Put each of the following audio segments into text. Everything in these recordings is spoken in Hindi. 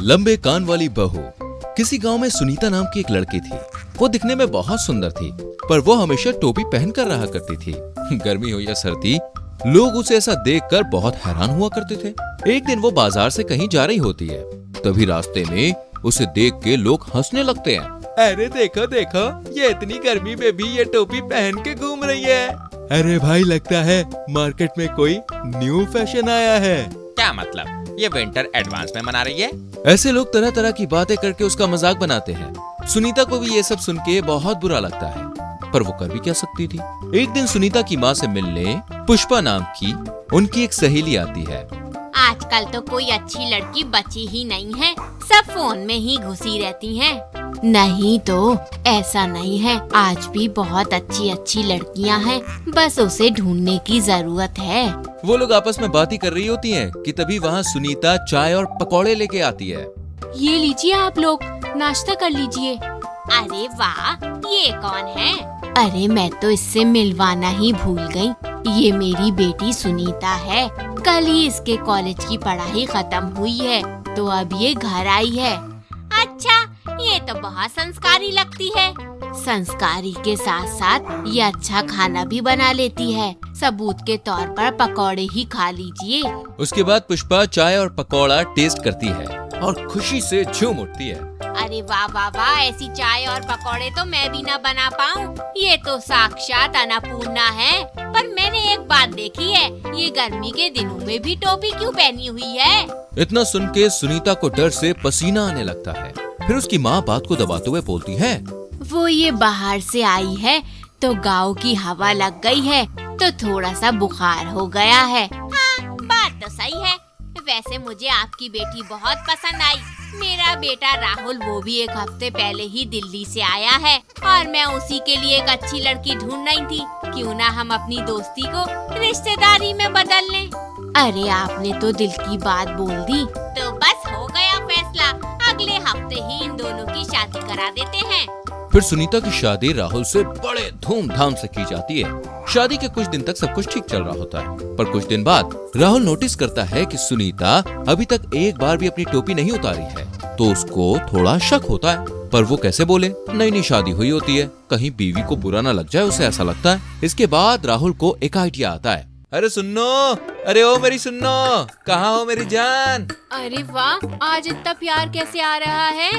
लंबे कान वाली बहू। किसी गांव में सुनीता नाम की एक लड़की थी। वो दिखने में बहुत सुंदर थी, पर वो हमेशा टोपी पहन कर रहा करती थी। गर्मी हो या सर्दी, लोग उसे ऐसा देखकर बहुत हैरान हुआ करते थे। एक दिन वो बाजार से कहीं जा रही होती है, तभी रास्ते में उसे देख के लोग हंसने लगते हैं। अरे देखो देखो, ये इतनी गर्मी में भी ये टोपी पहन के घूम रही है। अरे भाई, लगता है मार्केट में कोई न्यू फैशन आया है। क्या मतलब, ये विंटर एडवांस में मना रही है? ऐसे लोग तरह तरह की बातें करके उसका मजाक बनाते हैं। सुनीता को भी ये सब सुन के बहुत बुरा लगता है, पर वो कर भी क्या सकती थी। एक दिन सुनीता की माँ से मिलने पुष्पा नाम की उनकी एक सहेली आती है। आजकल तो कोई अच्छी लड़की बची ही नहीं है, सब फोन में ही घुसी रहती हैं। नहीं तो ऐसा नहीं है, आज भी बहुत अच्छी अच्छी लड़कियां हैं, बस उसे ढूंढने की जरूरत है। वो लोग आपस में बातें कर रही होती हैं कि तभी वहाँ सुनीता चाय और पकौड़े लेके आती है। ये लीजिए आप लोग, नाश्ता कर लीजिए। अरे वाह, ये कौन है? अरे मैं तो इससे मिलवाना ही भूल गई। ये मेरी बेटी सुनीता है। कल ही इसके कॉलेज की पढ़ाई खत्म हुई है, तो अब ये घर आई है। अच्छा, ये तो बहुत संस्कारी लगती है। संस्कारी के साथ साथ ये अच्छा खाना भी बना लेती है। सबूत के तौर पर पकौड़े ही खा लीजिए। उसके बाद पुष्पा चाय और पकौड़ा टेस्ट करती है और खुशी से झूम उठती है। अरे वाह वाह वाह, ऐसी चाय और पकौड़े तो मैं भी ना बना पाऊँ। ये तो साक्षात अन्नपूर्णा है। पर मैंने एक बात देखी है, ये गर्मी के दिनों में भी टोपी क्यों पहनी हुई है? इतना सुन के सुनीता को डर से पसीना आने लगता है। फिर उसकी माँ बात को दबाते हुए बोलती है, वो ये बाहर से आई है तो गाँव की हवा लग गई है, तो थोड़ा सा बुखार हो गया है। हाँ, बात तो सही है। वैसे मुझे आपकी बेटी बहुत पसंद आई। मेरा बेटा राहुल, वो भी एक हफ्ते पहले ही दिल्ली से आया है और मैं उसी के लिए एक अच्छी लड़की ढूंढ रही थी। क्यों ना हम अपनी दोस्ती को रिश्तेदारी में बदल लें। अरे आपने तो दिल की बात बोल दी, तो बस हो गया फैसला। अगले हफ्ते ही इन दोनों की शादी करा देते हैं। फिर सुनीता की शादी राहुल से बड़े धूमधाम से की जाती है। शादी के कुछ दिन तक सब कुछ ठीक चल रहा होता है, पर कुछ दिन बाद राहुल नोटिस करता है कि सुनीता अभी तक एक बार भी अपनी टोपी नहीं उतारी है, तो उसको थोड़ा शक होता है। पर वो कैसे बोले, नई नई शादी हुई होती है, कहीं बीवी को बुरा ना लग जाए, उसे ऐसा लगता है। इसके बाद राहुल को एक आइडिया आता है। अरे सुनो, अरे ओ मेरी सुनो, कहाँ हो मेरी जान? अरे वाह, आज इतना प्यार कैसे आ रहा है?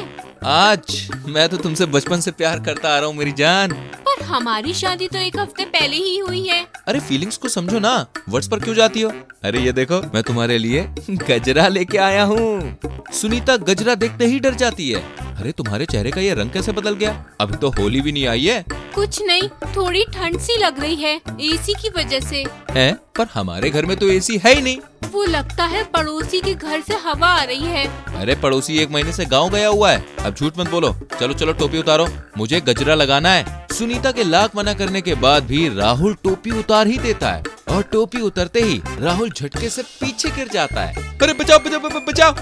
आज मैं तो तुमसे बचपन से प्यार करता आ रहा हूँ मेरी जान। पर हमारी शादी तो एक हफ्ते पहले ही हुई है। अरे फीलिंग्स को समझो ना, वर्ड्स पर क्यों जाती हो? अरे ये देखो, मैं तुम्हारे लिए गजरा लेके आया हूँ। सुनीता गजरा देखते ही डर जाती है। अरे तुम्हारे चेहरे का ये रंग कैसे बदल गया? अभी तो होली भी नहीं आई है। कुछ नहीं, थोड़ी ठंड सी लग रही है, एसी की वजह से है, पर हमारे घर में तो एसी है ही नहीं। वो लगता है पड़ोसी के घर से हवा आ रही है। अरे पड़ोसी 1 महीने से गाँव गया हुआ है। अब झूठ मत बोलो। चलो चलो टोपी उतारो, मुझे गजरा लगाना है। सुनीता के लाख मना करने के बाद भी राहुल टोपी उतार ही देता है, और टोपी उतरते ही राहुल झटके से पीछे गिर जाता है। अरे बचाओ बचाओ बचाओ,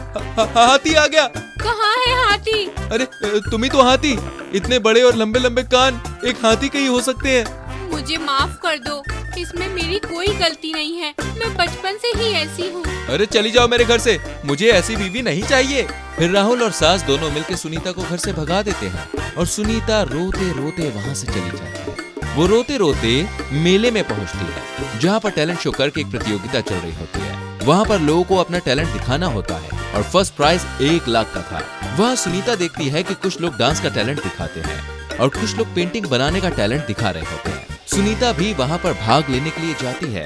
हाथी आ गया। कहाँ है हाथी? अरे तुम ही तो हाथी, इतने बड़े और लंबे लंबे कान एक हाथी के ही हो सकते हैं। मुझे माफ कर दो, इसमें मेरी कोई गलती नहीं है, मैं बचपन से ही ऐसी हूँ। अरे चली जाओ मेरे घर से, मुझे ऐसी बीवी नहीं चाहिए। फिर राहुल और सास दोनों मिलकर सुनीता को घर से भगा देते हैं, और सुनीता रोते रोते वहाँ से चली जाती है। वो रोते रोते मेले में पहुँचती है, जहाँ पर टैलेंट शो करके एक प्रतियोगिता चल रही होती है। वहाँ पर लोगों को अपना टैलेंट दिखाना होता है, और फर्स्ट प्राइज 1 लाख का था। वहाँ सुनीता देखती है कि कुछ लोग डांस का टैलेंट दिखाते हैं, और कुछ लोग पेंटिंग बनाने का टैलेंट दिखा रहे होते हैं। सुनीता भी वहाँ पर भाग लेने के लिए जाती है।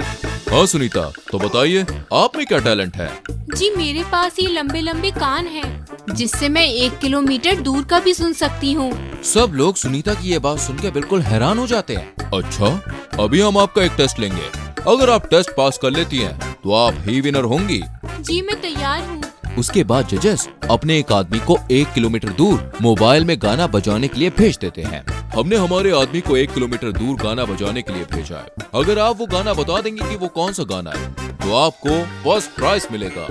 हाँ सुनीता, तो बताइए आप में क्या टैलेंट है? जी मेरे पास ये लंबे लंबे कान हैं, जिससे मैं 1 किलोमीटर दूर का भी सुन सकती हूँ। सब लोग सुनीता की ये बात सुनकर बिल्कुल हैरान हो जाते हैं। अच्छा, अभी हम आपका एक टेस्ट लेंगे। अगर आप टेस्ट पास कर लेती हैं, तो आप ही विनर होंगी। जी मैं तैयार हूँ। उसके बाद जजेस अपने एक आदमी को 1 किलोमीटर दूर मोबाइल में गाना बजाने के लिए भेज देते हैं। हमने हमारे आदमी को 1 किलोमीटर दूर गाना बजाने के लिए भेजा है। अगर आप वो गाना बता देंगे कि वो कौन सा गाना है, तो आपको फर्स्ट प्राइज मिलेगा।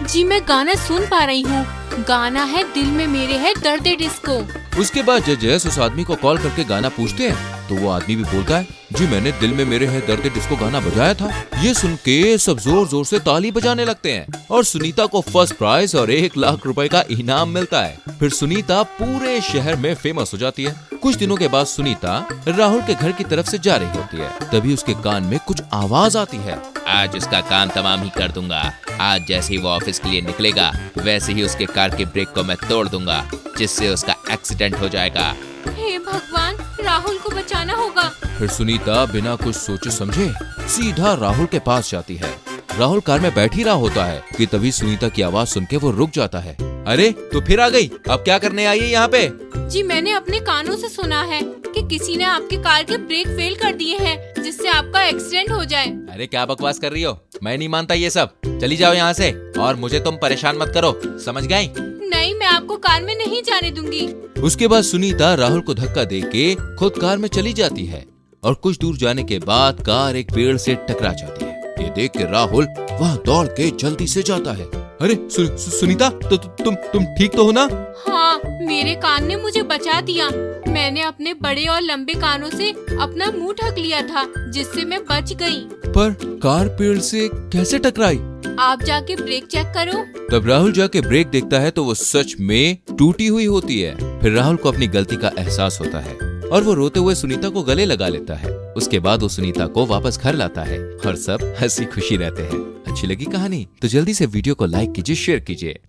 जी मैं गाना सुन पा रही हूँ। गाना है दिल में मेरे है दर्द डिस्को। उसके बाद जजेस उस आदमी को कॉल करके गाना पूछते हैं तो वो आदमी भी बोलता है, जी मैंने दिल में मेरे है दर्द डिस्को गाना बजाया था। ये सुन के सब जोर जोर से ताली बजाने लगते हैं और सुनीता को फर्स्ट प्राइज और 1 लाख रुपए का इनाम मिलता है। फिर सुनीता पूरे शहर में फेमस हो जाती है। कुछ दिनों के बाद सुनीता राहुल के घर की तरफ से जा रही होती है, तभी उसके कान में कुछ आवाज आती है। आज उसका काम तमाम ही कर दूंगा। आज जैसे ही वो ऑफिस के लिए निकलेगा वैसे ही उसके कार के ब्रेक को मैं तोड़ दूंगा, जिससे उसका एक्सीडेंट हो जाएगा। हे भगवान, राहुल को बचाना होगा। फिर सुनीता बिना कुछ सोचे समझे सीधा राहुल के पास जाती है। राहुल कार में बैठ ही रहा होता है कि तभी सुनीता की आवाज सुन के वो रुक जाता है। अरे तो फिर आ गई, अब क्या करने आई है यहाँ पे? जी मैंने अपने कानों से सुना है कि किसी ने आपके कार के ब्रेक फेल कर दिए हैं, जिससे आपका एक्सीडेंट हो जाए। अरे क्या बकवास कर रही हो, मैं नहीं मानता ये सब। चली जाओ यहाँ से और मुझे तुम परेशान मत करो, समझ गई? नहीं, मैं आपको कार में नहीं जाने दूंगी। उसके बाद सुनीता राहुल को धक्का देके खुद कार में चली जाती है और कुछ दूर जाने के बाद कार एक पेड़ से टकरा जाती है। ये देख के राहुल वहाँ दौड़ के जल्दी से जाता है। अरे सुनीता, तो तुम ठीक तो हो ना? हाँ, मेरे कान ने मुझे बचा दिया। मैंने अपने बड़े और लंबे कानों से अपना मुंह ढक लिया था, जिससे मैं बच गई। पर कार पेड़ से कैसे टकराई? आप जाके ब्रेक चेक करो। तब राहुल जाके ब्रेक देखता है तो वो सच में टूटी हुई होती है। फिर राहुल को अपनी गलती का एहसास होता है और वो रोते हुए सुनीता को गले लगा लेता है। उसके बाद वो सुनीता को वापस घर लाता है और सब हंसी खुशी रहते हैं। अच्छी लगी कहानी तो जल्दी से वीडियो को लाइक कीजिए, शेयर कीजिए।